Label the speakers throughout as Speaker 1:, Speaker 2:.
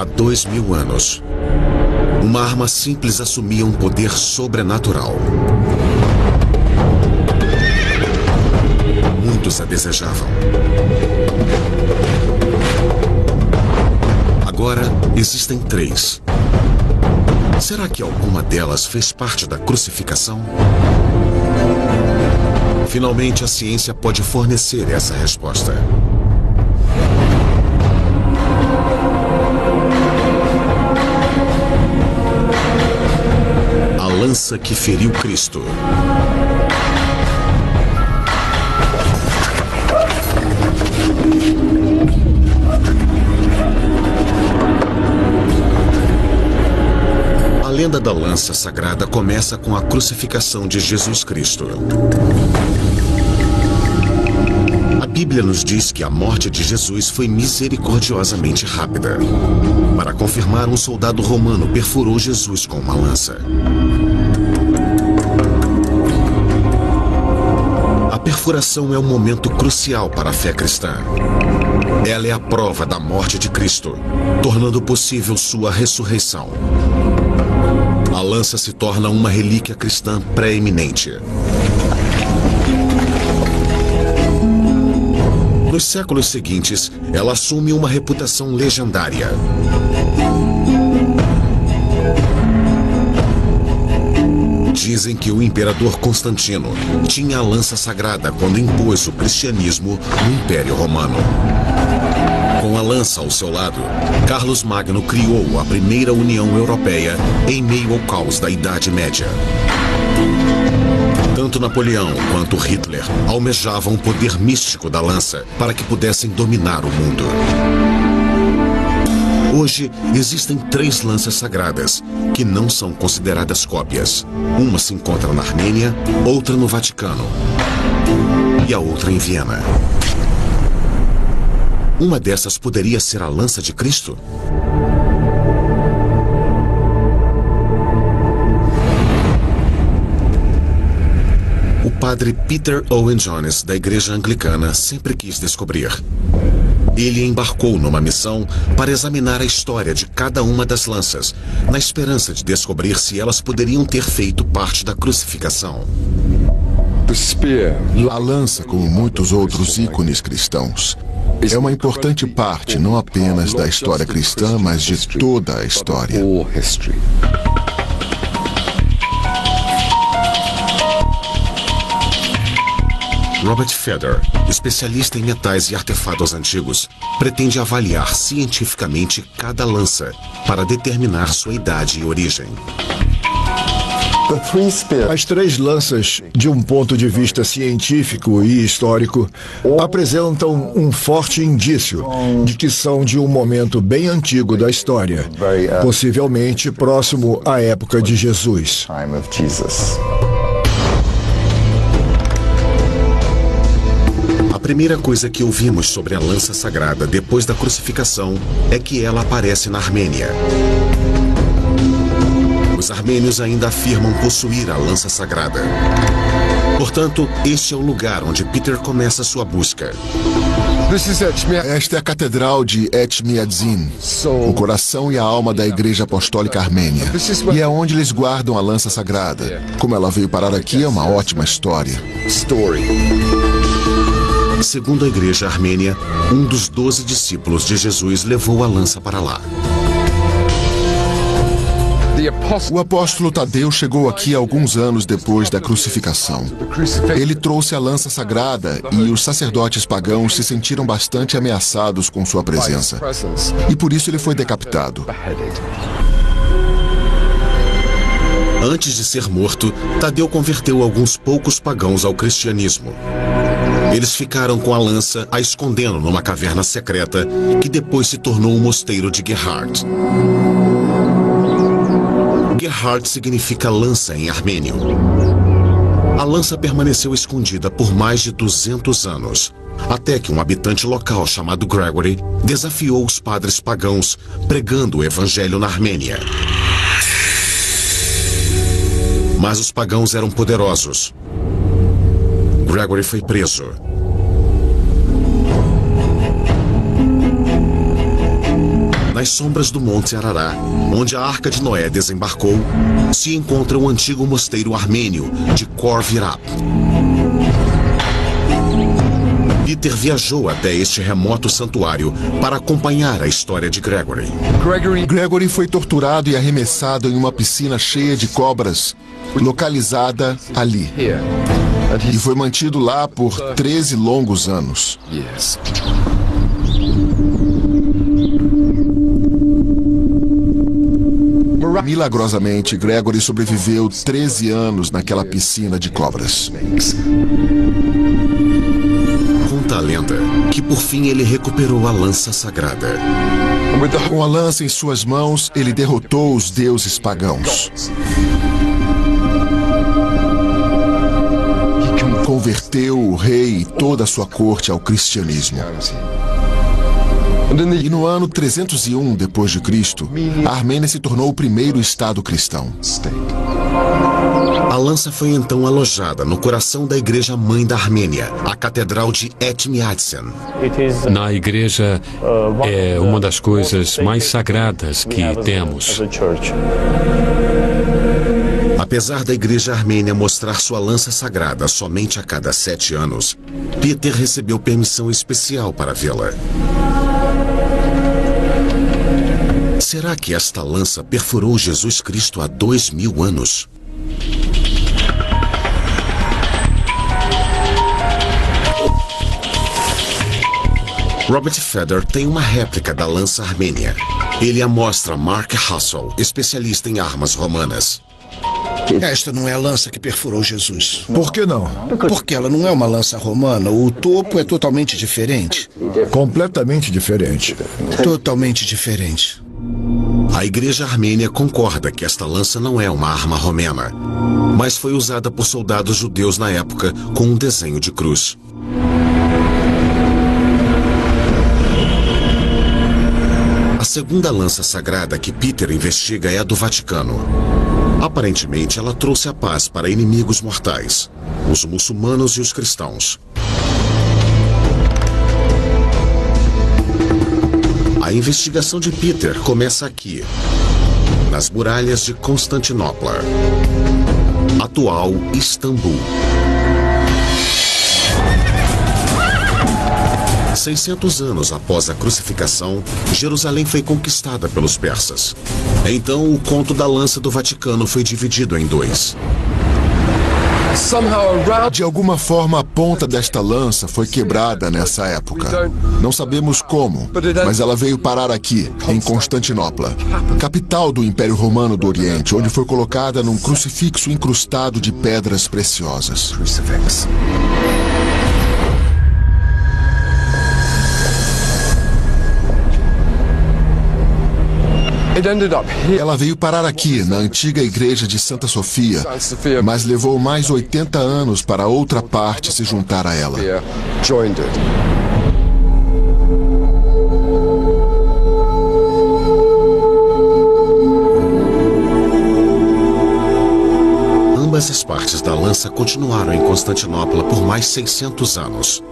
Speaker 1: há 2000 anos. Uma arma simples assumia um poder sobrenatural. Muitos a desejavam. Agora existem 3. Será que alguma delas fez parte da crucificação? Finalmente, a ciência pode fornecer essa resposta. A lança que feriu Cristo. A lenda da lança sagrada começa com a crucificação de Jesus Cristo. A Bíblia nos diz que a morte de Jesus foi misericordiosamente rápida. Para confirmar, um soldado romano perfurou Jesus com uma lança. A perfuração é um momento crucial para a fé cristã. Ela é a prova da morte de Cristo, tornando possível sua ressurreição. A lança se torna uma relíquia cristã pré-eminente. Nos séculos seguintes, ela assume uma reputação legendária. Dizem que o imperador Constantino tinha a lança sagrada quando impôs o cristianismo no Império Romano. Com a lança ao seu lado, Carlos Magno criou a primeira União Europeia em meio ao caos da Idade Média. Tanto Napoleão quanto Hitler almejavam o poder místico da lança para que pudessem dominar o mundo. Hoje, existem 3 lanças sagradas, que não são consideradas cópias. Uma se encontra na Armênia, outra no Vaticano e a outra em Viena. Uma dessas poderia ser a lança de Cristo? O padre Peter Owen Jones, da Igreja Anglicana, sempre quis descobrir. Ele embarcou numa missão para examinar a história de cada uma das lanças, na esperança de descobrir se elas poderiam ter feito parte da crucificação.
Speaker 2: A lança, como muitos outros ícones cristãos, é uma importante parte não apenas da história cristã, mas de toda a história.
Speaker 1: Robert Feder, especialista em metais e artefatos antigos, pretende avaliar cientificamente cada lança para determinar sua idade e origem.
Speaker 3: As 3 lanças, de um ponto de vista científico e histórico, apresentam um forte indício de que são de um momento bem antigo da história, possivelmente próximo à época de Jesus.
Speaker 1: A primeira coisa que ouvimos sobre a lança sagrada depois da crucificação é que ela aparece na Armênia. Os armênios ainda afirmam possuir a lança sagrada. Portanto, este é o lugar onde Peter começa sua busca.
Speaker 2: Esta é a Catedral de Etchmiadzin, o coração e a alma da Igreja Apostólica Armênia. E é onde eles guardam a lança sagrada. Como ela veio parar aqui é uma ótima história.
Speaker 1: Segundo a Igreja Armênia, um dos 12 discípulos de Jesus levou a lança para lá.
Speaker 2: O apóstolo Tadeu chegou aqui alguns anos depois da crucificação. Ele trouxe a lança sagrada e os sacerdotes pagãos se sentiram bastante ameaçados com sua presença. E por isso ele foi decapitado.
Speaker 1: Antes de ser morto, Tadeu converteu alguns poucos pagãos ao cristianismo. Eles ficaram com a lança a escondendo numa caverna secreta que depois se tornou o mosteiro de Gerhard. Gerhard significa lança em armênio. A lança permaneceu escondida por mais de 200 anos, até que um habitante local chamado Gregory desafiou os padres pagãos, pregando o evangelho na Armênia. Mas os pagãos eram poderosos. Gregory foi preso. Na nas sombras do Monte Arará, onde a Arca de Noé desembarcou, se encontra o antigo mosteiro armênio de Khor Virap. Peter viajou até este remoto santuário para acompanhar a história de Gregory.
Speaker 2: Gregory foi torturado e arremessado em uma piscina cheia de cobras, localizada ali. E foi mantido lá por 13 longos anos. Milagrosamente, Gregory sobreviveu 13 anos naquela piscina de cobras.
Speaker 1: Conta a lenda que por fim ele recuperou a lança sagrada.
Speaker 2: Com a lança em suas mãos, ele derrotou os deuses pagãos. Converteu o rei e toda a sua corte ao cristianismo. E no ano 301 d.C., a Armênia se tornou o primeiro estado cristão.
Speaker 1: A lança foi então alojada no coração da igreja mãe da Armênia, a Catedral de Etmiatsen.
Speaker 4: Na igreja é uma das coisas mais sagradas que temos.
Speaker 1: Apesar da igreja armênia mostrar sua lança sagrada somente a cada 7 anos, Peter recebeu permissão especial para vê-la. Será que esta lança perfurou Jesus Cristo há 2000 anos? Robert Feder tem uma réplica da lança armênia. Ele a mostra a Mark Hassel, especialista em armas romanas.
Speaker 5: Esta não é a lança que perfurou Jesus.
Speaker 3: Por que não?
Speaker 5: Porque ela não é uma lança romana. O topo é totalmente diferente.
Speaker 3: Completamente diferente.
Speaker 5: Totalmente diferente.
Speaker 1: A igreja armênia concorda que esta lança não é uma arma romana, mas foi usada por soldados judeus na época com um desenho de cruz. A segunda lança sagrada que Peter investiga é a do Vaticano. Aparentemente, ela trouxe a paz para inimigos mortais, os muçulmanos e os cristãos. A investigação de Peter começa aqui, nas muralhas de Constantinopla, atual Istambul. 600 anos após a crucificação, Jerusalém foi conquistada pelos persas. Então, o conto da lança do Vaticano foi dividido em 2.
Speaker 2: De alguma forma, a ponta desta lança foi quebrada nessa época. Não sabemos como, mas ela veio parar aqui, em Constantinopla, capital do Império Romano do Oriente, onde foi colocada num crucifixo incrustado de pedras preciosas. Ela veio parar aqui, na antiga igreja de Santa Sofia, mas levou mais 80 anos para outra parte se juntar a ela.
Speaker 1: Ambas as partes da lança continuaram em Constantinopla por mais 600 anos.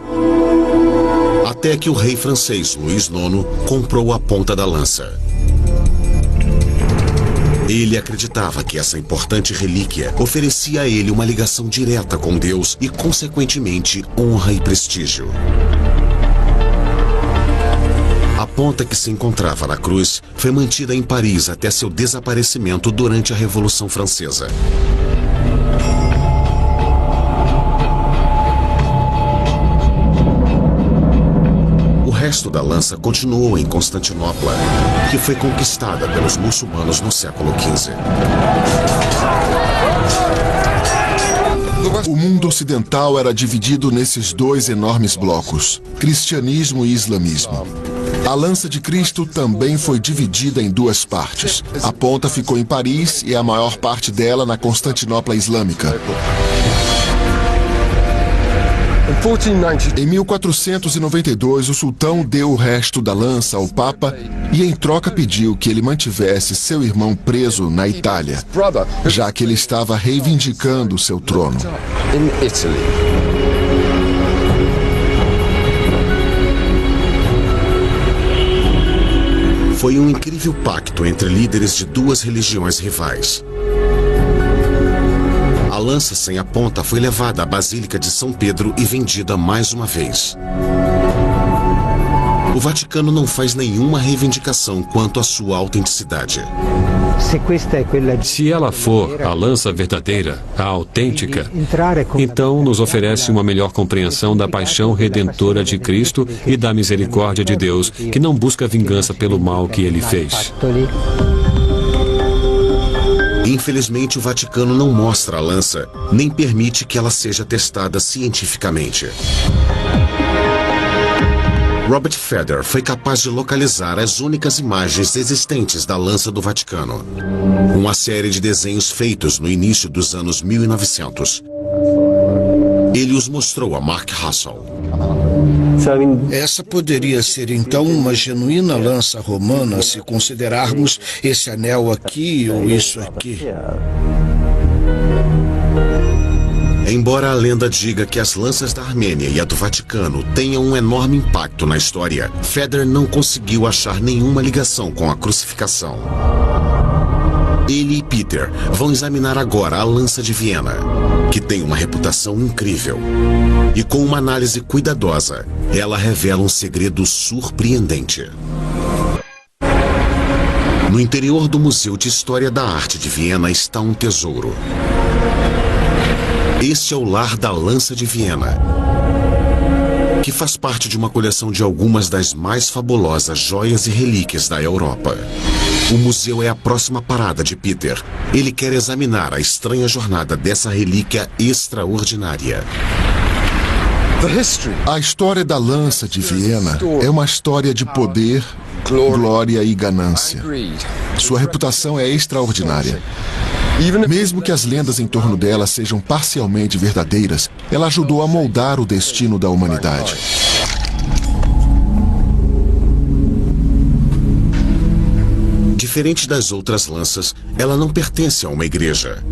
Speaker 1: Até que o rei francês Luís IX comprou a ponta da lança. Ele acreditava que essa importante relíquia oferecia a ele uma ligação direta com Deus e, consequentemente, honra e prestígio. A ponta que se encontrava na cruz foi mantida em Paris até seu desaparecimento durante a Revolução Francesa. O resto da lança continuou em Constantinopla, que foi conquistada pelos muçulmanos no século XV.
Speaker 2: O mundo ocidental era dividido nesses 2 enormes blocos, cristianismo e islamismo. A lança de Cristo também foi dividida em 2 partes. A ponta ficou em Paris e a maior parte dela na Constantinopla Islâmica. Em 1492, o sultão deu o resto da lança ao Papa e em troca pediu que ele mantivesse seu irmão preso na Itália, já que ele estava reivindicando seu trono.
Speaker 1: Foi um incrível pacto entre líderes de duas religiões rivais. A lança sem a ponta foi levada à Basílica de São Pedro e vendida mais uma vez. O Vaticano não faz nenhuma reivindicação quanto à sua autenticidade.
Speaker 4: Se ela for a lança verdadeira, a autêntica, então nos oferece uma melhor compreensão da paixão redentora de Cristo e da misericórdia de Deus, que não busca vingança pelo mal que ele fez.
Speaker 1: Infelizmente, o Vaticano não mostra a lança, nem permite que ela seja testada cientificamente. Robert Feder foi capaz de localizar as únicas imagens existentes da lança do Vaticano. Uma série de desenhos feitos no início dos anos 1900. Ele os mostrou a Mark Russell.
Speaker 5: Essa poderia ser então uma genuína lança romana se considerarmos esse anel aqui ou isso aqui.
Speaker 1: Embora a lenda diga que as lanças da Armênia e a do Vaticano tenham um enorme impacto na história, Feder não conseguiu achar nenhuma ligação com a crucificação. Ele e Peter vão examinar agora a lança de Viena, que tem uma reputação incrível. E com uma análise cuidadosa, ela revela um segredo surpreendente. No interior do Museu de História da Arte de Viena está um tesouro. Este é o lar da lança de Viena, que faz parte de uma coleção de algumas das mais fabulosas joias e relíquias da Europa. O museu é a próxima parada de Peter. Ele quer examinar a estranha jornada dessa relíquia extraordinária.
Speaker 2: A história da lança de Viena é uma história de poder, glória e ganância. Sua reputação é extraordinária. Mesmo que as lendas em torno dela sejam parcialmente verdadeiras, ela ajudou a moldar o destino da humanidade.
Speaker 1: Diferente das outras lanças, ela não pertence a uma igreja.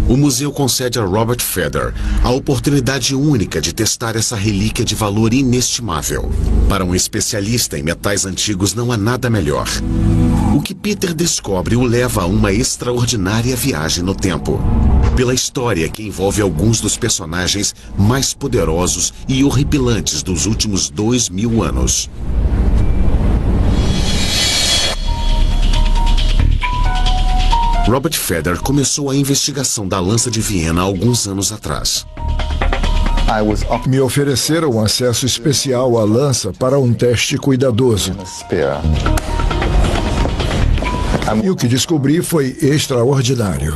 Speaker 1: O museu concede a Robert Feder a oportunidade única de testar essa relíquia de valor inestimável. Para um especialista em metais antigos não há nada melhor. O que Peter descobre o leva a uma extraordinária viagem no tempo, pela história que envolve alguns dos personagens mais poderosos e horripilantes dos últimos 2000 anos. Robert Feder começou a investigação da lança de Viena há alguns anos atrás.
Speaker 3: Me ofereceram acesso especial à lança para um teste cuidadoso. E o que descobri foi extraordinário.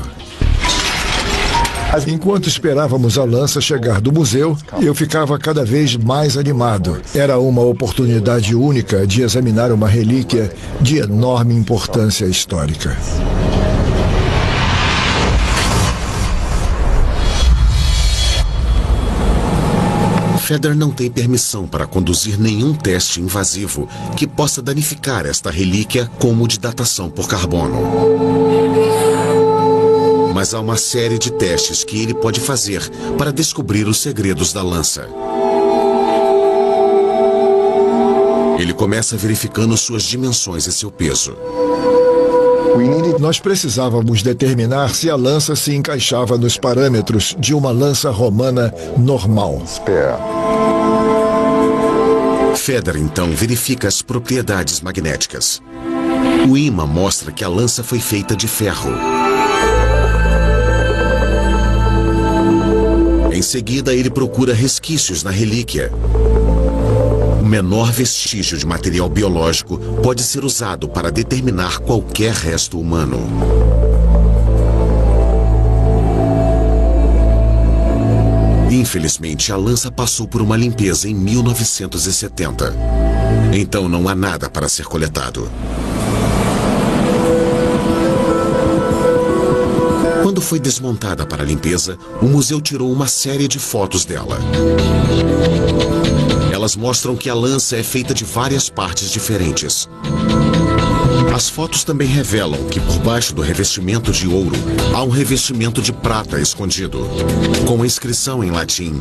Speaker 3: Enquanto esperávamos a lança chegar do museu, eu ficava cada vez mais animado. Era uma oportunidade única de examinar uma relíquia de enorme importância histórica.
Speaker 1: Feder não tem permissão para conduzir nenhum teste invasivo que possa danificar esta relíquia, como o de datação por carbono. Mas há uma série de testes que ele pode fazer para descobrir os segredos da lança. Ele começa verificando suas dimensões e seu peso.
Speaker 3: Nós precisávamos determinar se a lança se encaixava nos parâmetros de uma lança romana normal.
Speaker 1: Feder, então, verifica as propriedades magnéticas. O ímã mostra que a lança foi feita de ferro. Em seguida, ele procura resquícios na relíquia. O menor vestígio de material biológico pode ser usado para determinar qualquer resto humano. Infelizmente, a lança passou por uma limpeza em 1970. Então não há nada para ser coletado. Quando foi desmontada para a limpeza, o museu tirou uma série de fotos dela. Elas mostram que a lança é feita de várias partes diferentes. As fotos também revelam que por baixo do revestimento de ouro há um revestimento de prata escondido, com a inscrição em latim: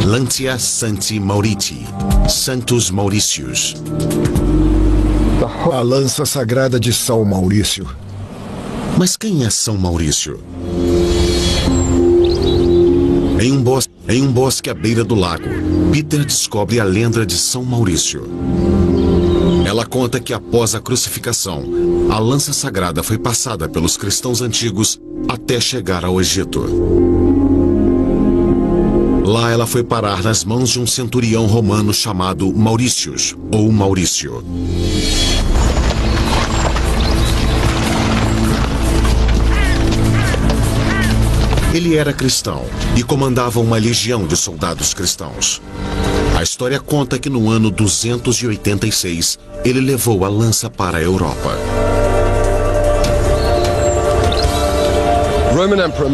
Speaker 1: Lantia Sancti Mauriti, Sanctus Mauritius.
Speaker 3: A lança sagrada de São Maurício.
Speaker 1: Mas quem é São Maurício? Em um bosque à beira do lago, Peter descobre a lenda de São Maurício. Ela conta que após a crucificação, a lança sagrada foi passada pelos cristãos antigos até chegar ao Egito. Lá ela foi parar nas mãos de um centurião romano chamado Mauricius, ou Maurício. Ele era cristão e comandava uma legião de soldados cristãos. A história conta que no ano 286, ele levou a lança para a Europa.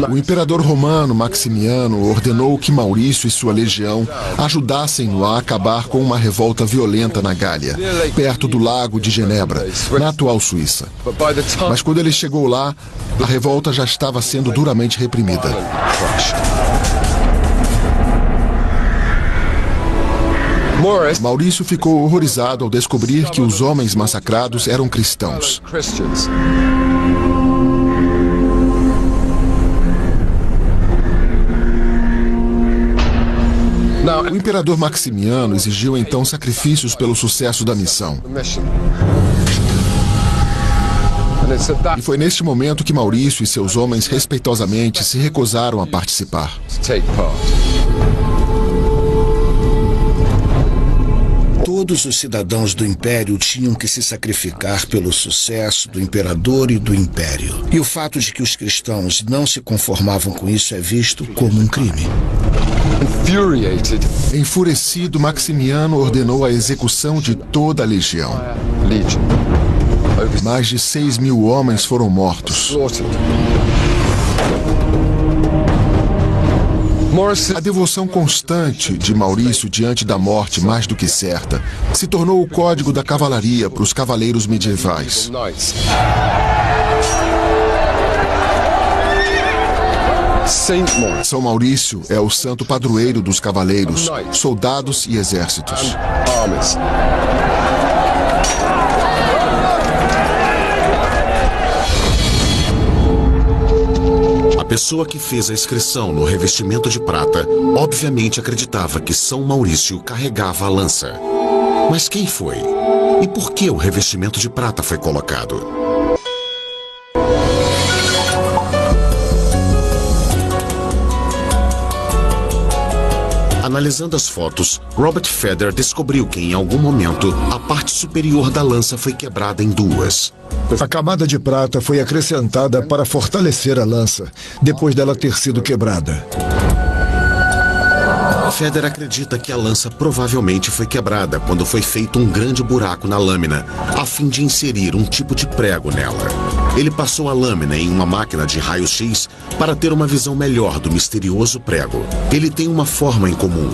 Speaker 2: O imperador romano Maximiano ordenou que Maurício e sua legião ajudassem-no a acabar com uma revolta violenta na Gália, perto do lago de Genebra, na atual Suíça. Mas quando ele chegou lá, a revolta já estava sendo duramente reprimida. Maurício ficou horrorizado ao descobrir que os homens massacrados eram cristãos. O imperador Maximiano exigiu então sacrifícios pelo sucesso da missão. E foi neste momento que Maurício e seus homens respeitosamente se recusaram a participar.
Speaker 5: Todos os cidadãos do Império tinham que se sacrificar pelo sucesso do imperador e do Império. E o fato de que os cristãos não se conformavam com isso é visto como um crime.
Speaker 2: Enfurecido, Maximiano ordenou a execução de toda a legião. Mais de 6.000 homens foram mortos. A devoção constante de Maurício diante da morte mais do que certa se tornou o código da cavalaria para os cavaleiros medievais. São Maurício é o santo padroeiro dos cavaleiros, soldados e exércitos.
Speaker 1: A pessoa que fez a inscrição no revestimento de prata obviamente acreditava que São Maurício carregava a lança. Mas quem foi? E por que o revestimento de prata foi colocado? Analisando as fotos, Robert Feder descobriu que em algum momento a parte superior da lança foi quebrada em duas.
Speaker 3: A camada de prata foi acrescentada para fortalecer a lança, depois dela ter sido quebrada.
Speaker 1: Feder acredita que a lança provavelmente foi quebrada quando foi feito um grande buraco na lâmina, a fim de inserir um tipo de prego nela. Ele passou a lâmina em uma máquina de raio-x para ter uma visão melhor do misterioso prego. Ele tem uma forma em comum.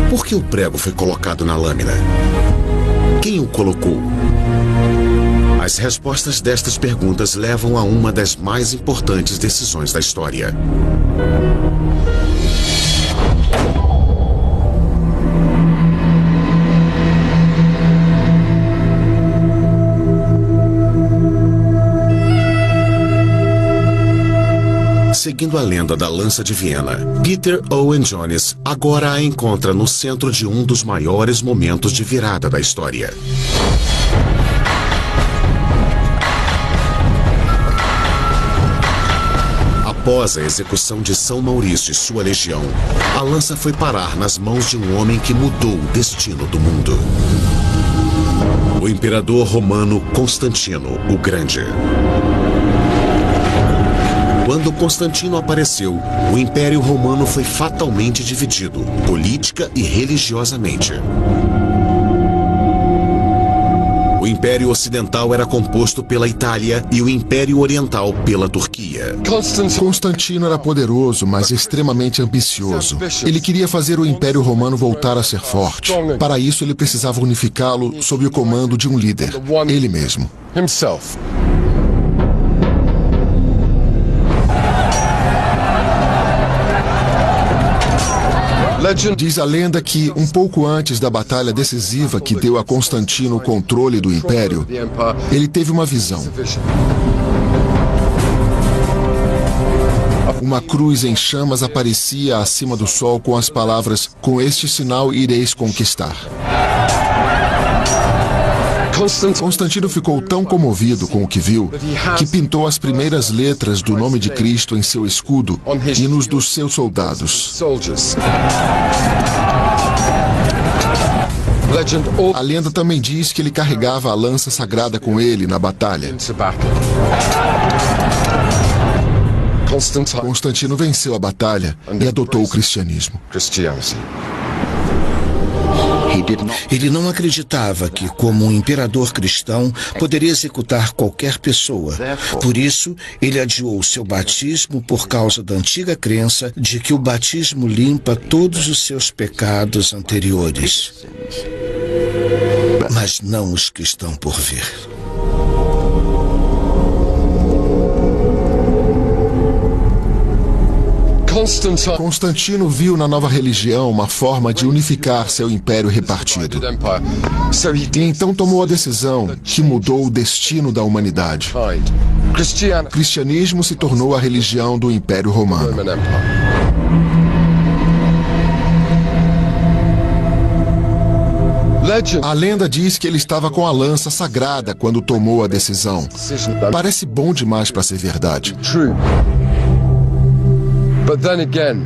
Speaker 1: Por que o prego foi colocado na lâmina? Quem o colocou? As respostas destas perguntas levam a uma das mais importantes decisões da história. Seguindo a lenda da lança de Viena, Peter Owen Jones agora a encontra no centro de um dos maiores momentos de virada da história. Após a execução de São Maurício e sua legião, a lança foi parar nas mãos de um homem que mudou o destino do mundo. O imperador romano Constantino o Grande. Quando Constantino apareceu, o Império Romano foi fatalmente dividido, política e religiosamente. O Império Ocidental era composto pela Itália e o Império Oriental pela Turquia.
Speaker 2: Constantino era poderoso, mas extremamente ambicioso. Ele queria fazer o Império Romano voltar a ser forte. Para isso, ele precisava unificá-lo sob o comando de um líder, ele mesmo. Diz a lenda que, um pouco antes da batalha decisiva que deu a Constantino o controle do Império, ele teve uma visão. Uma cruz em chamas aparecia acima do sol com as palavras: "Com este sinal ireis conquistar". Constantino ficou tão comovido com o que viu que pintou as primeiras letras do nome de Cristo em seu escudo e nos dos seus soldados. A lenda também diz que ele carregava a lança sagrada com ele na batalha. Constantino venceu a batalha e adotou o cristianismo.
Speaker 5: Ele não acreditava que, como um imperador cristão, poderia executar qualquer pessoa. Por isso, ele adiou seu batismo por causa da antiga crença de que o batismo limpa todos os seus pecados anteriores. Mas não os que estão por vir.
Speaker 2: Constantino viu na nova religião uma forma de unificar seu império repartido. E então tomou a decisão que mudou o destino da humanidade. O cristianismo se tornou a religião do Império Romano. A lenda diz que ele estava com a lança sagrada quando tomou a decisão. Parece bom demais para ser verdade.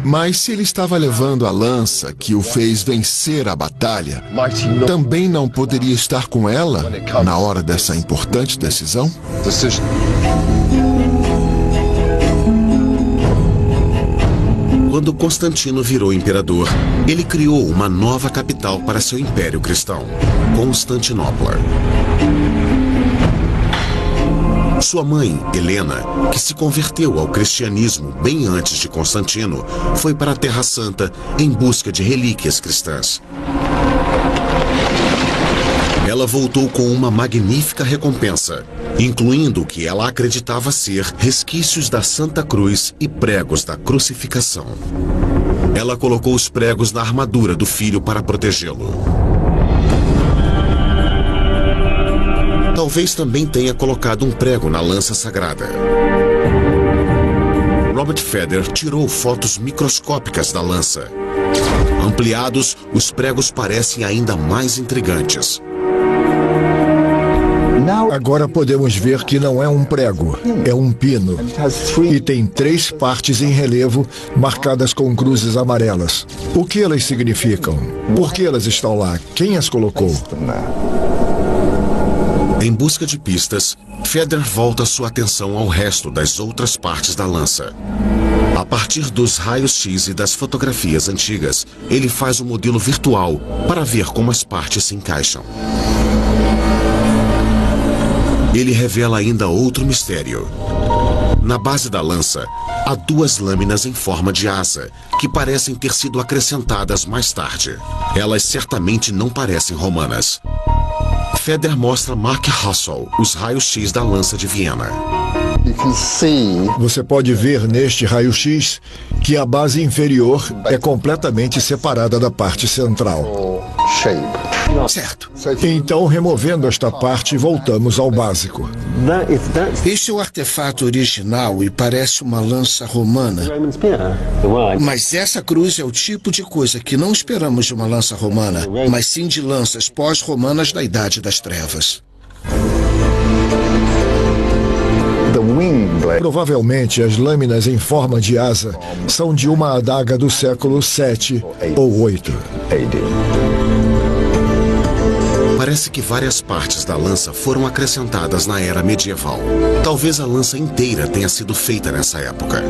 Speaker 2: Mas se ele estava levando a lança que o fez vencer a batalha, também não poderia estar com ela na hora dessa importante decisão?
Speaker 1: Quando Constantino virou imperador, ele criou uma nova capital para seu império cristão, Constantinopla. Sua mãe, Helena, que se converteu ao cristianismo bem antes de Constantino, foi para a Terra Santa em busca de relíquias cristãs. Ela voltou com uma magnífica recompensa, incluindo o que ela acreditava ser resquícios da Santa Cruz e pregos da crucificação. Ela colocou os pregos na armadura do filho para protegê-lo. Talvez também tenha colocado um prego na lança sagrada. Robert Feder tirou fotos microscópicas da lança. Ampliados, os pregos parecem ainda mais intrigantes.
Speaker 3: Agora podemos ver que não é um prego, é um pino. E tem 3 partes em relevo marcadas com cruzes amarelas. O que elas significam? Por que elas estão lá? Quem as colocou?
Speaker 1: Em busca de pistas, Feder volta sua atenção ao resto das outras partes da lança. A partir dos raios-x e das fotografias antigas, ele faz um modelo virtual para ver como as partes se encaixam. Ele revela ainda outro mistério. Na base da lança, há 2 lâminas em forma de asa, que parecem ter sido acrescentadas mais tarde. Elas certamente não parecem romanas. Feder mostra Mark Russell os raios-x da lança de Viena.
Speaker 3: Você pode ver neste raio-x que a base inferior é completamente separada da parte central.
Speaker 5: Certo.
Speaker 3: Então, removendo esta parte, voltamos ao básico.
Speaker 5: Este é o artefato original e parece uma lança romana. Mas essa cruz é o tipo de coisa que não esperamos de uma lança romana, mas sim de lanças pós-romanas da Idade das Trevas.
Speaker 3: Provavelmente as lâminas em forma de asa são de uma adaga do século 7 ou 8.
Speaker 1: Parece que várias partes da lança foram acrescentadas na era medieval. Talvez a lança inteira tenha sido feita nessa época.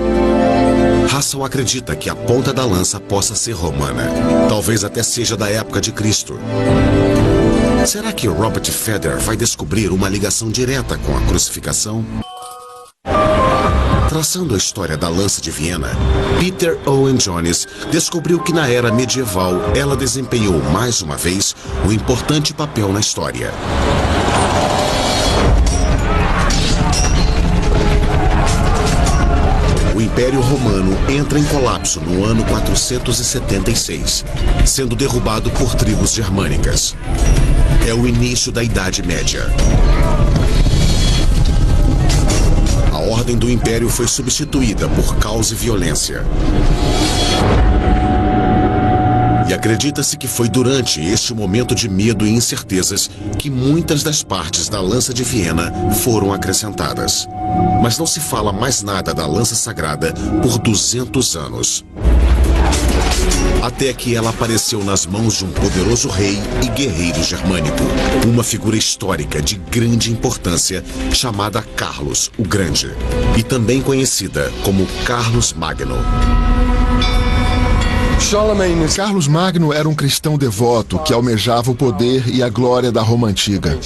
Speaker 1: Russell acredita que a ponta da lança possa ser romana. Talvez até seja da época de Cristo. Será que Robert Feder vai descobrir uma ligação direta com a crucificação? Traçando a história da lança de Viena, Peter Owen Jones descobriu que na era medieval ela desempenhou mais uma vez um importante papel na história. O Império Romano entra em colapso no ano 476, sendo derrubado por tribos germânicas. É o início da Idade Média. A ordem do Império foi substituída por caos e violência. E acredita-se que foi durante este momento de medo e incertezas que muitas das partes da lança de Viena foram acrescentadas. Mas não se fala mais nada da lança sagrada por 200 anos. Até que ela apareceu nas mãos de um poderoso rei e guerreiro germânico, uma figura histórica de grande importância chamada Carlos o Grande, e também conhecida como Carlos Magno.
Speaker 2: Carlos Magno era um cristão devoto que almejava o poder e a glória da Roma antiga.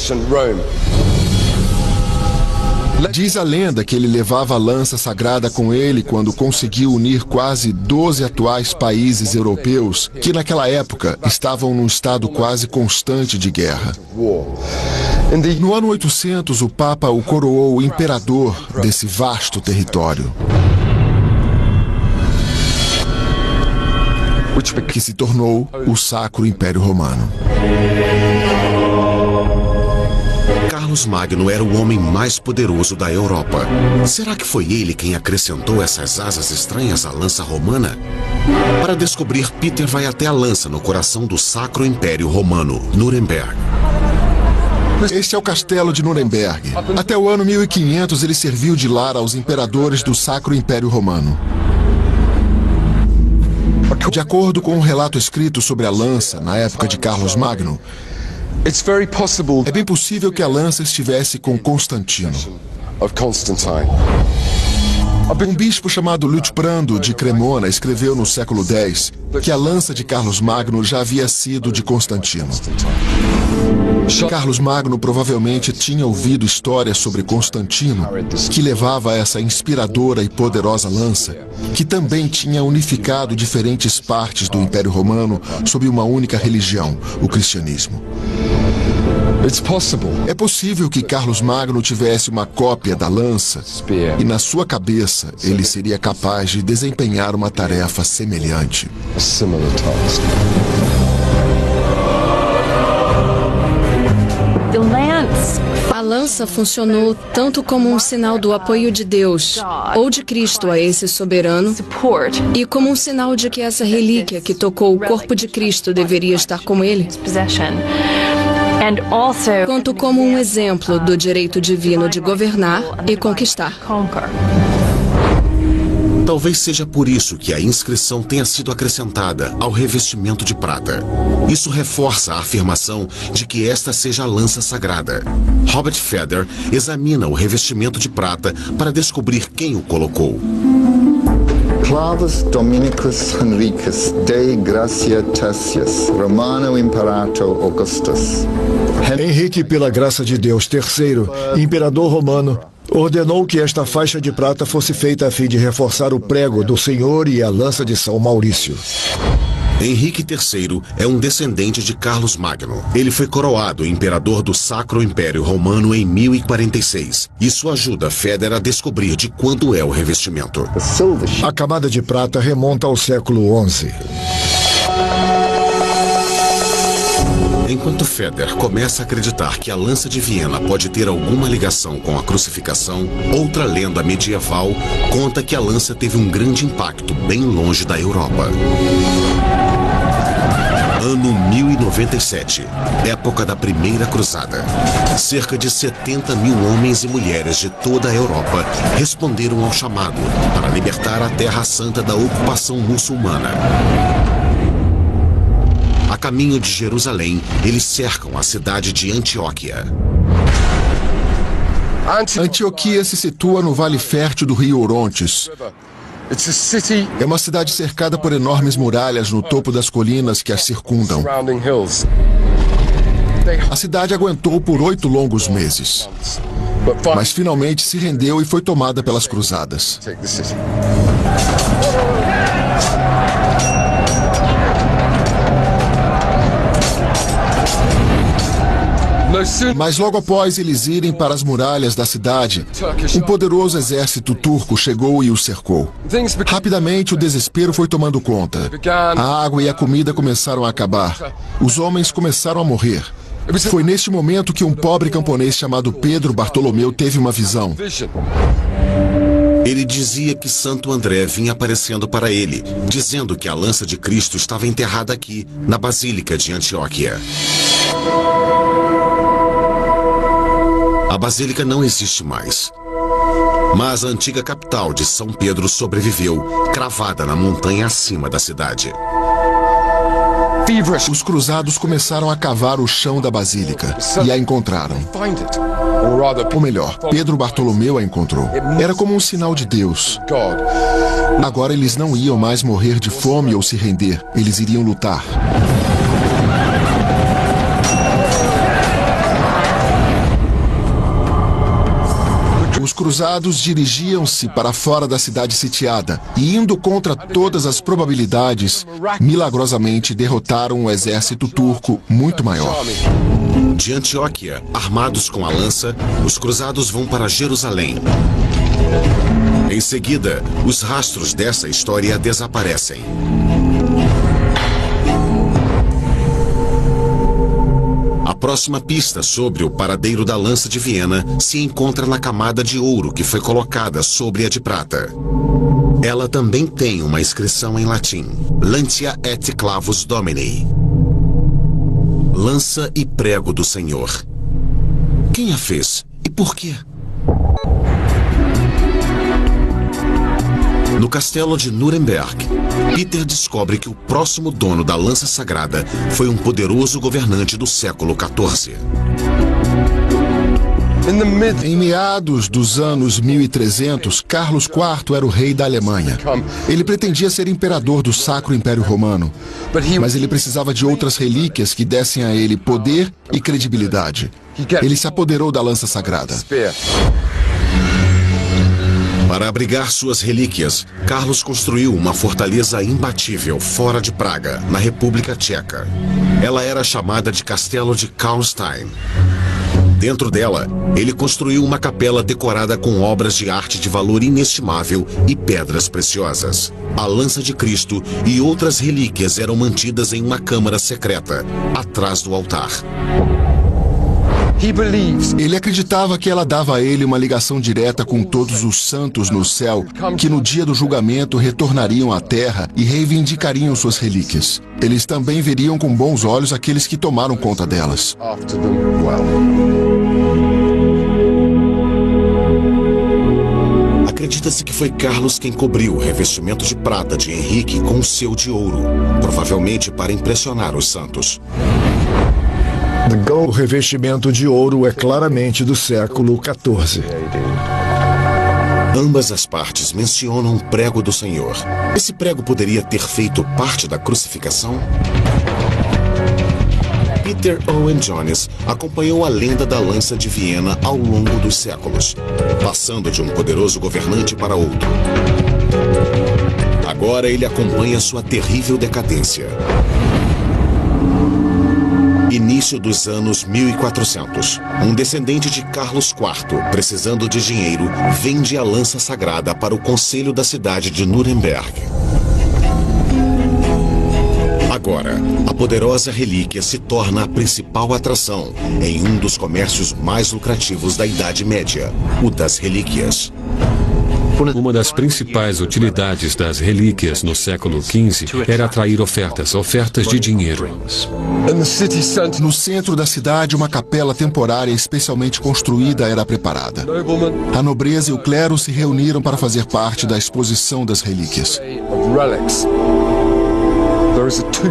Speaker 2: Diz a lenda que ele levava a lança sagrada com ele quando conseguiu unir quase 12 atuais países europeus que naquela época estavam num estado quase constante de guerra. No ano 800, o Papa o coroou imperador desse vasto território, que se tornou o Sacro Império Romano.
Speaker 1: Carlos Magno era o homem mais poderoso da Europa. Será que foi ele quem acrescentou essas asas estranhas à lança romana? Para descobrir, Peter vai até a lança no coração do Sacro Império Romano, Nuremberg.
Speaker 2: Este é o castelo de Nuremberg. Até o ano 1500 ele serviu de lar aos imperadores do Sacro Império Romano. De acordo com um relato escrito sobre a lança na época de Carlos Magno, é bem possível que a lança estivesse com Constantino. Um bispo chamado Liutprando de Cremona escreveu no século X que a lança de Carlos Magno já havia sido de Constantino. Carlos Magno provavelmente tinha ouvido histórias sobre Constantino, que levava essa inspiradora e poderosa lança, que também tinha unificado diferentes partes do Império Romano sob uma única religião, o cristianismo. É possível que Carlos Magno tivesse uma cópia da lança e na sua cabeça ele seria capaz de desempenhar uma tarefa semelhante.
Speaker 6: A lança funcionou tanto como um sinal do apoio de Deus ou de Cristo a esse soberano e como um sinal de que essa relíquia que tocou o corpo de Cristo deveria estar com ele, quanto como um exemplo do direito divino de governar e conquistar.
Speaker 1: Talvez seja por isso que a inscrição tenha sido acrescentada ao revestimento de prata. Isso reforça a afirmação de que esta seja a lança sagrada. Robert Feder examina o revestimento de prata para descobrir quem o colocou.
Speaker 7: Clavis Dominicus Henricus Dei Gratia Tertius, Romano Imperator Augustus.
Speaker 3: Henrique, pela graça de Deus, III, imperador romano, ordenou que esta faixa de prata fosse feita a fim de reforçar o prego do Senhor e a lança de São Maurício.
Speaker 1: Henrique III é um descendente de Carlos Magno. Ele foi coroado imperador do Sacro Império Romano em 1046. Isso ajuda Feder a descobrir de quando é o revestimento.
Speaker 3: A camada de prata remonta ao século XI.
Speaker 1: Enquanto Feder começa a acreditar que a lança de Viena pode ter alguma ligação com a crucificação, outra lenda medieval conta que a lança teve um grande impacto bem longe da Europa. Ano 1097, época da Primeira Cruzada. Cerca de 70 mil homens e mulheres de toda a Europa responderam ao chamado para libertar a Terra Santa da ocupação muçulmana. A caminho de Jerusalém, eles cercam a cidade de Antioquia.
Speaker 2: Antioquia se situa no Vale Fértil do rio Orontes. É uma cidade cercada por enormes muralhas no topo das colinas que as circundam. A cidade aguentou por 8 longos meses, mas finalmente se rendeu e foi tomada pelas cruzadas. Mas logo após eles irem para as muralhas da cidade, um poderoso exército turco chegou e os cercou. Rapidamente, o desespero foi tomando conta. A água e a comida começaram a acabar. Os homens começaram a morrer. Foi neste momento que um pobre camponês chamado Pedro Bartolomeu teve uma visão.
Speaker 1: Ele dizia que Santo André vinha aparecendo para ele, dizendo que a lança de Cristo estava enterrada aqui, na Basílica de Antioquia. A Basílica não existe mais. Mas a antiga capital de São Pedro sobreviveu, cravada na montanha acima da cidade.
Speaker 2: Os cruzados começaram a cavar o chão da basílica e a encontraram. Ou melhor, Pedro Bartolomeu a encontrou. Era como um sinal de Deus. Agora eles não iam mais morrer de fome ou se render. Eles iriam lutar. Os cruzados dirigiam-se para fora da cidade sitiada e, indo contra todas as probabilidades, milagrosamente derrotaram um exército turco muito maior.
Speaker 1: De Antioquia, armados com a lança, os cruzados vão para Jerusalém. Em seguida, os rastros dessa história desaparecem. A próxima pista sobre o paradeiro da lança de Viena se encontra na camada de ouro que foi colocada sobre a de prata. Ela também tem uma inscrição em latim: Lantia et clavus Domini. Lança e prego do Senhor. Quem a fez e por quê? No castelo de Nuremberg, Peter descobre que o próximo dono da lança sagrada foi um poderoso governante do século XIV.
Speaker 2: Em meados dos anos 1300, Carlos IV era o rei da Alemanha. Ele pretendia ser imperador do Sacro Império Romano, mas ele precisava de outras relíquias que dessem a ele poder e credibilidade. Ele se apoderou da lança sagrada.
Speaker 1: Para abrigar suas relíquias, Carlos construiu uma fortaleza imbatível fora de Praga, na República Tcheca. Ela era chamada de Castelo de Karlstein. Dentro dela, ele construiu uma capela decorada com obras de arte de valor inestimável e pedras preciosas. A lança de Cristo e outras relíquias eram mantidas em uma câmara secreta, atrás do altar.
Speaker 2: Ele acreditava que ela dava a ele uma ligação direta com todos os santos no céu, que no dia do julgamento retornariam à terra e reivindicariam suas relíquias. Eles também veriam com bons olhos aqueles que tomaram conta delas.
Speaker 1: Acredita-se que foi Carlos quem cobriu o revestimento de prata de Henrique com o seu de ouro, provavelmente para impressionar os santos.
Speaker 3: O revestimento de ouro é claramente do século XIV.
Speaker 1: Ambas as partes mencionam o prego do Senhor. Esse prego poderia ter feito parte da crucificação? Peter Owen Jones acompanhou a lenda da lança de Viena ao longo dos séculos, passando de um poderoso governante para outro. Agora ele acompanha sua terrível decadência. Início dos anos 1400. Um descendente de Carlos IV, precisando de dinheiro, vende a lança sagrada para o conselho da cidade de Nuremberg. Agora, a poderosa relíquia se torna a principal atração em um dos comércios mais lucrativos da Idade Média, o das relíquias.
Speaker 4: Uma das principais utilidades das relíquias no século XV era atrair ofertas de dinheiro.
Speaker 2: No centro da cidade, uma capela temporária especialmente construída era preparada. A nobreza e o clero se reuniram para fazer parte da exposição das relíquias.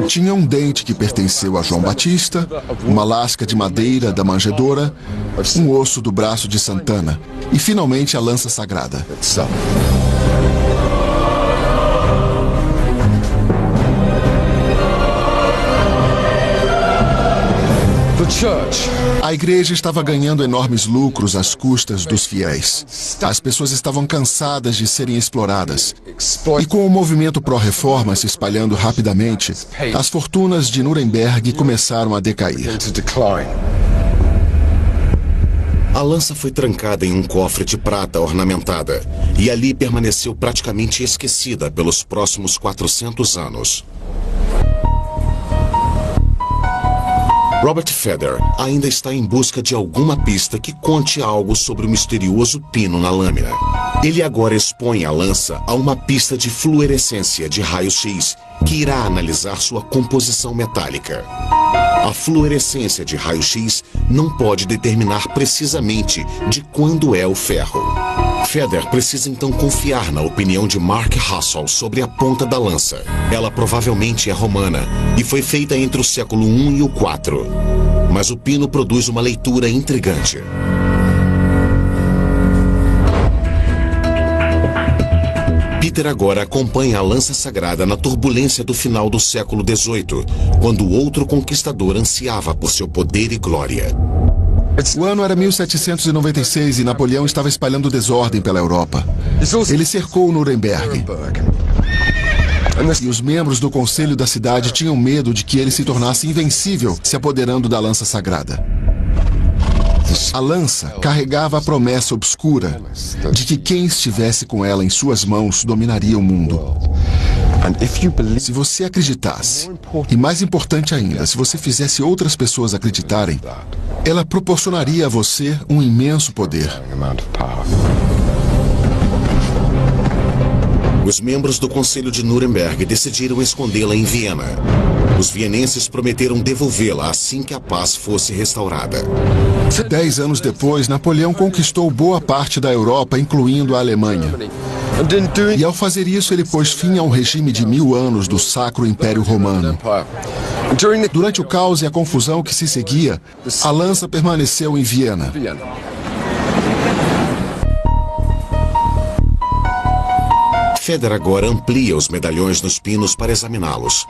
Speaker 2: Tinha um dente que pertenceu a João Batista, uma lasca de madeira da manjedoura, um osso do braço de Santana e, finalmente, a lança sagrada. A igreja estava ganhando enormes lucros às custas dos fiéis. As pessoas estavam cansadas de serem exploradas. E com o movimento pró-reforma se espalhando rapidamente, as fortunas de Nuremberg começaram a decair.
Speaker 1: A lança foi trancada em um cofre de prata ornamentada e ali permaneceu praticamente esquecida pelos próximos 400 anos. Robert Feder ainda está em busca de alguma pista que conte algo sobre o misterioso pino na lâmina. Ele agora expõe a lança a uma pista de fluorescência de raio-x que irá analisar sua composição metálica. A fluorescência de raio-x não pode determinar precisamente de quando é o ferro. Feder precisa então confiar na opinião de Mark Hassel sobre a ponta da lança. Ela provavelmente é romana e foi feita entre o século I e o IV. Mas o pino produz uma leitura intrigante. Peter agora acompanha a lança sagrada na turbulência do final do século XVIII, quando outro conquistador ansiava por seu poder e glória.
Speaker 2: O ano era 1796 e Napoleão estava espalhando desordem pela Europa. Ele cercou Nuremberg. E os membros do conselho da cidade tinham medo de que ele se tornasse invencível, se apoderando da lança sagrada. A lança carregava a promessa obscura de que quem estivesse com ela em suas mãos dominaria o mundo. Se você acreditasse, e mais importante ainda, se você fizesse outras pessoas acreditarem, ela proporcionaria a você um imenso poder.
Speaker 1: Os membros do Conselho de Nuremberg decidiram escondê-la em Viena. Os vienenses prometeram devolvê-la assim que a paz fosse restaurada.
Speaker 2: 10 anos depois, Napoleão conquistou boa parte da Europa, incluindo a Alemanha. E ao fazer isso, ele pôs fim ao regime de 1000 anos do Sacro Império Romano. Durante o caos e a confusão que se seguia, a lança permaneceu em Viena.
Speaker 1: Feder agora amplia os medalhões nos pinos para examiná-los.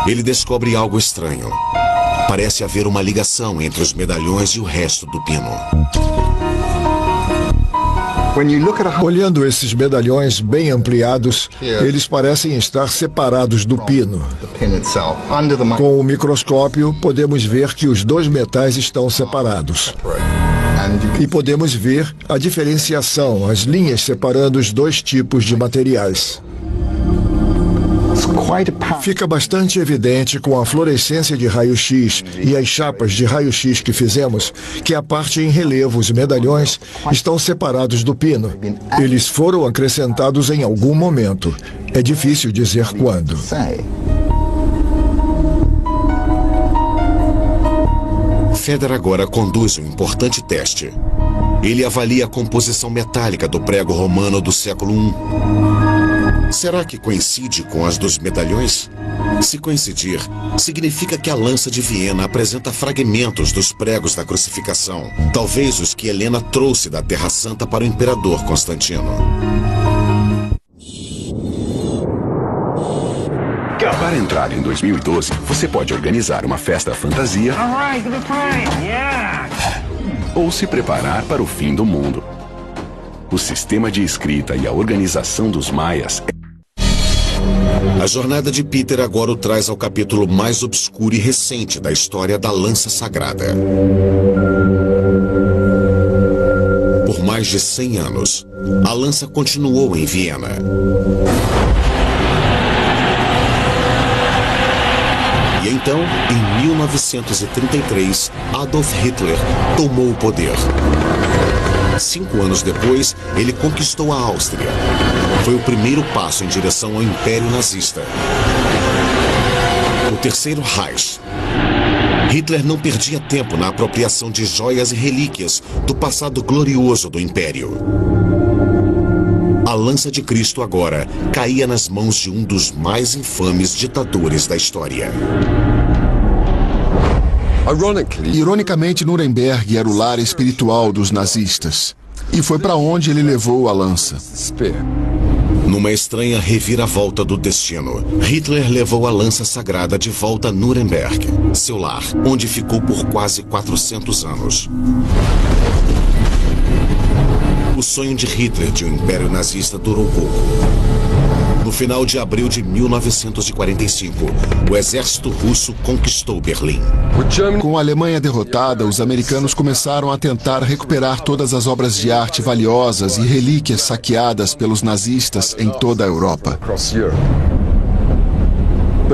Speaker 1: Ele descobre algo estranho. Parece haver uma ligação entre os medalhões e o resto do pino.
Speaker 3: Olhando esses medalhões bem ampliados, eles parecem estar separados do pino. Com o microscópio, podemos ver que os dois metais estão separados. E podemos ver a diferenciação, as linhas separando os dois tipos de materiais. Fica bastante evidente com a fluorescência de raio-x e as chapas de raio-x que fizemos que a parte em relevo, os medalhões, estão separados do pino. Eles foram acrescentados em algum momento. É difícil dizer quando.
Speaker 1: Feder agora conduz um importante teste. Ele avalia a composição metálica do prego romano do século I. Será que coincide com as dos medalhões? Se coincidir, significa que a lança de Viena apresenta fragmentos dos pregos da crucificação, talvez os que Helena trouxe da Terra Santa para o imperador Constantino.
Speaker 8: Para entrar em 2012, você pode organizar uma festa fantasia ou se preparar para o fim do mundo. O sistema de escrita e a organização dos maias.
Speaker 1: A jornada de Peter agora o traz ao capítulo mais obscuro e recente da história da lança sagrada. Por mais de 100 anos, a lança continuou em Viena. E então, em 1933, Adolf Hitler tomou o poder. 5 anos depois, ele conquistou a Áustria. Foi o primeiro passo em direção ao Império Nazista. O Terceiro Reich. Hitler não perdia tempo na apropriação de joias e relíquias do passado glorioso do Império. A lança de Cristo agora caía nas mãos de um dos mais infames ditadores da história.
Speaker 2: Ironicamente, Nuremberg era o lar espiritual dos nazistas. E foi para onde ele levou a lança.
Speaker 1: Numa estranha reviravolta do destino, Hitler levou a lança sagrada de volta a Nuremberg, seu lar, onde ficou por quase 400 anos. O sonho de Hitler de um império nazista durou pouco. No final de abril de 1945, o exército russo conquistou Berlim.
Speaker 2: Com a Alemanha derrotada, os americanos começaram a tentar recuperar todas as obras de arte valiosas e relíquias saqueadas pelos nazistas em toda a Europa.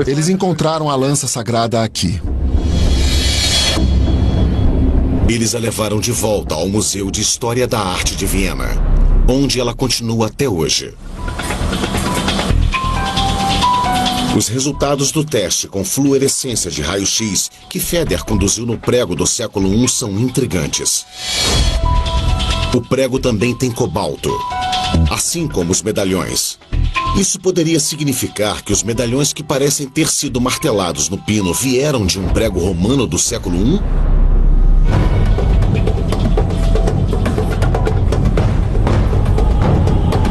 Speaker 2: Eles encontraram a lança sagrada aqui.
Speaker 1: Eles a levaram de volta ao Museu de História da Arte de Viena, onde ela continua até hoje. Os resultados do teste com fluorescência de raio-x que Feder conduziu no prego do século I são intrigantes. O prego também tem cobalto, assim como os medalhões. Isso poderia significar que os medalhões que parecem ter sido martelados no pino vieram de um prego romano do século I?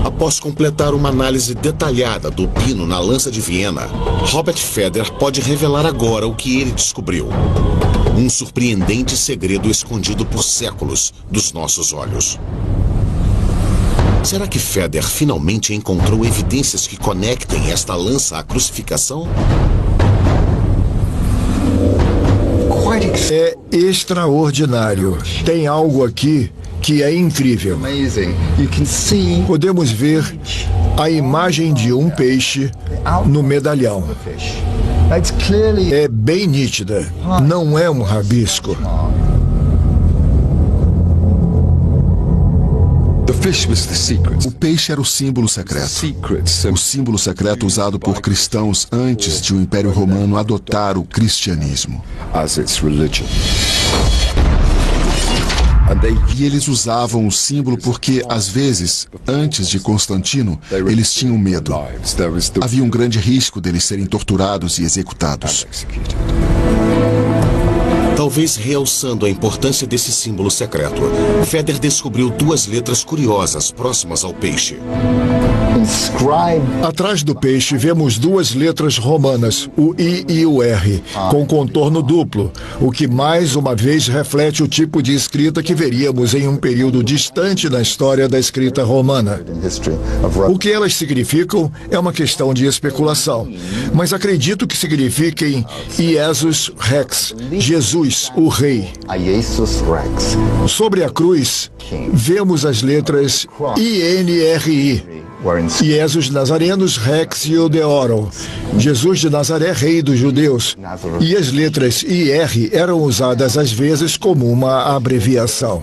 Speaker 1: Após completar uma análise detalhada do pino na lança de Viena, Robert Feder pode revelar agora o que ele descobriu. Um surpreendente segredo escondido por séculos dos nossos olhos. Será que Feder finalmente encontrou evidências que conectem esta lança à crucificação?
Speaker 3: É extraordinário. Tem algo aqui que é incrível. Podemos ver a imagem de um peixe no medalhão. É bem nítida. Não é um rabisco.
Speaker 2: O peixe era o símbolo secreto. O símbolo secreto usado por cristãos antes de o Império Romano adotar o cristianismo. E eles usavam o símbolo porque, às vezes, antes de Constantino, eles tinham medo. Havia um grande risco deles serem torturados e executados.
Speaker 1: Talvez realçando a importância desse símbolo secreto, Feder descobriu duas letras curiosas próximas ao peixe.
Speaker 3: Atrás do peixe vemos duas letras romanas, o I e o R, com contorno duplo, o que mais uma vez reflete o tipo de escrita que veríamos em um período distante na história da escrita romana. O que elas significam é uma questão de especulação, mas acredito que signifiquem Iesus Rex, Jesus, o Rei. Sobre a cruz, vemos as letras INRI. Iesus Nazarenus Rex Iudeorum, Jesus de Nazaré, Rei dos Judeus. E as letras IR eram usadas às vezes como uma abreviação.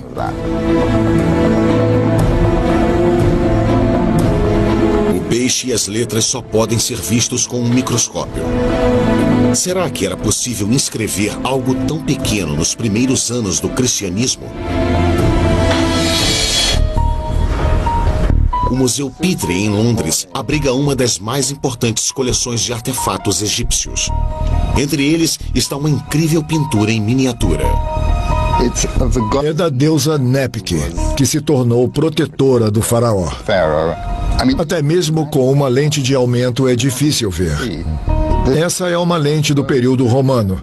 Speaker 1: O peixe e as letras só podem ser vistos com um microscópio. Será que era possível inscrever algo tão pequeno nos primeiros anos do cristianismo? O Museu Petrie, em Londres, abriga uma das mais importantes coleções de artefatos egípcios. Entre eles está uma incrível pintura em miniatura.
Speaker 3: É da deusa Nepke, que se tornou protetora do faraó. Até mesmo com uma lente de aumento é difícil ver. Essa é uma lente do período romano.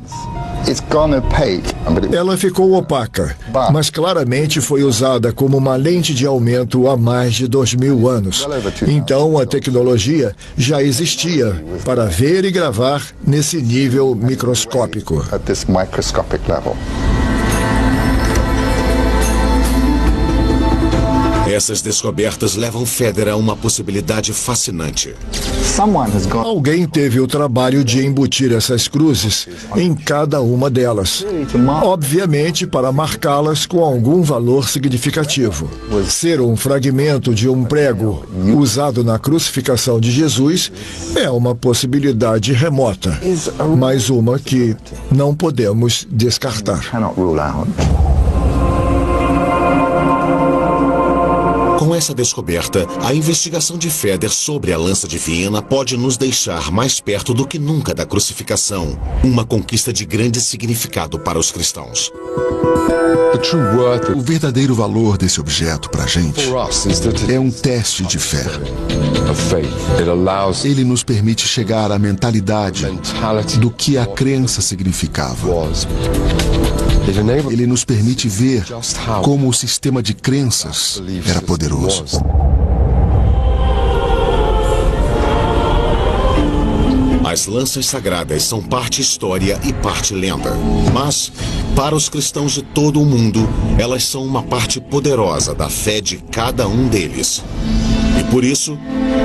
Speaker 3: Ela ficou opaca, mas claramente foi usada como uma lente de aumento há mais de 2000 anos. Então a tecnologia já existia para ver e gravar nesse nível microscópico.
Speaker 1: Essas descobertas levam Feder a uma possibilidade fascinante.
Speaker 3: Alguém teve o trabalho de embutir essas cruzes em cada uma delas, obviamente para marcá-las com algum valor significativo. Ser um fragmento de um prego usado na crucificação de Jesus é uma possibilidade remota, mas uma que não podemos descartar.
Speaker 1: Com essa descoberta, a investigação de Feder sobre a lança de Viena pode nos deixar mais perto do que nunca da crucificação, uma conquista de grande significado para os cristãos.
Speaker 2: O verdadeiro valor desse objeto para a gente é um teste de fé. Ele nos permite chegar à mentalidade do que a crença significava. Ele nos permite ver como o sistema de crenças era poderoso.
Speaker 1: As lanças sagradas são parte história e parte lenda. Mas, para os cristãos de todo o mundo, elas são uma parte poderosa da fé de cada um deles. E por isso,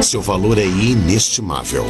Speaker 1: seu valor é inestimável.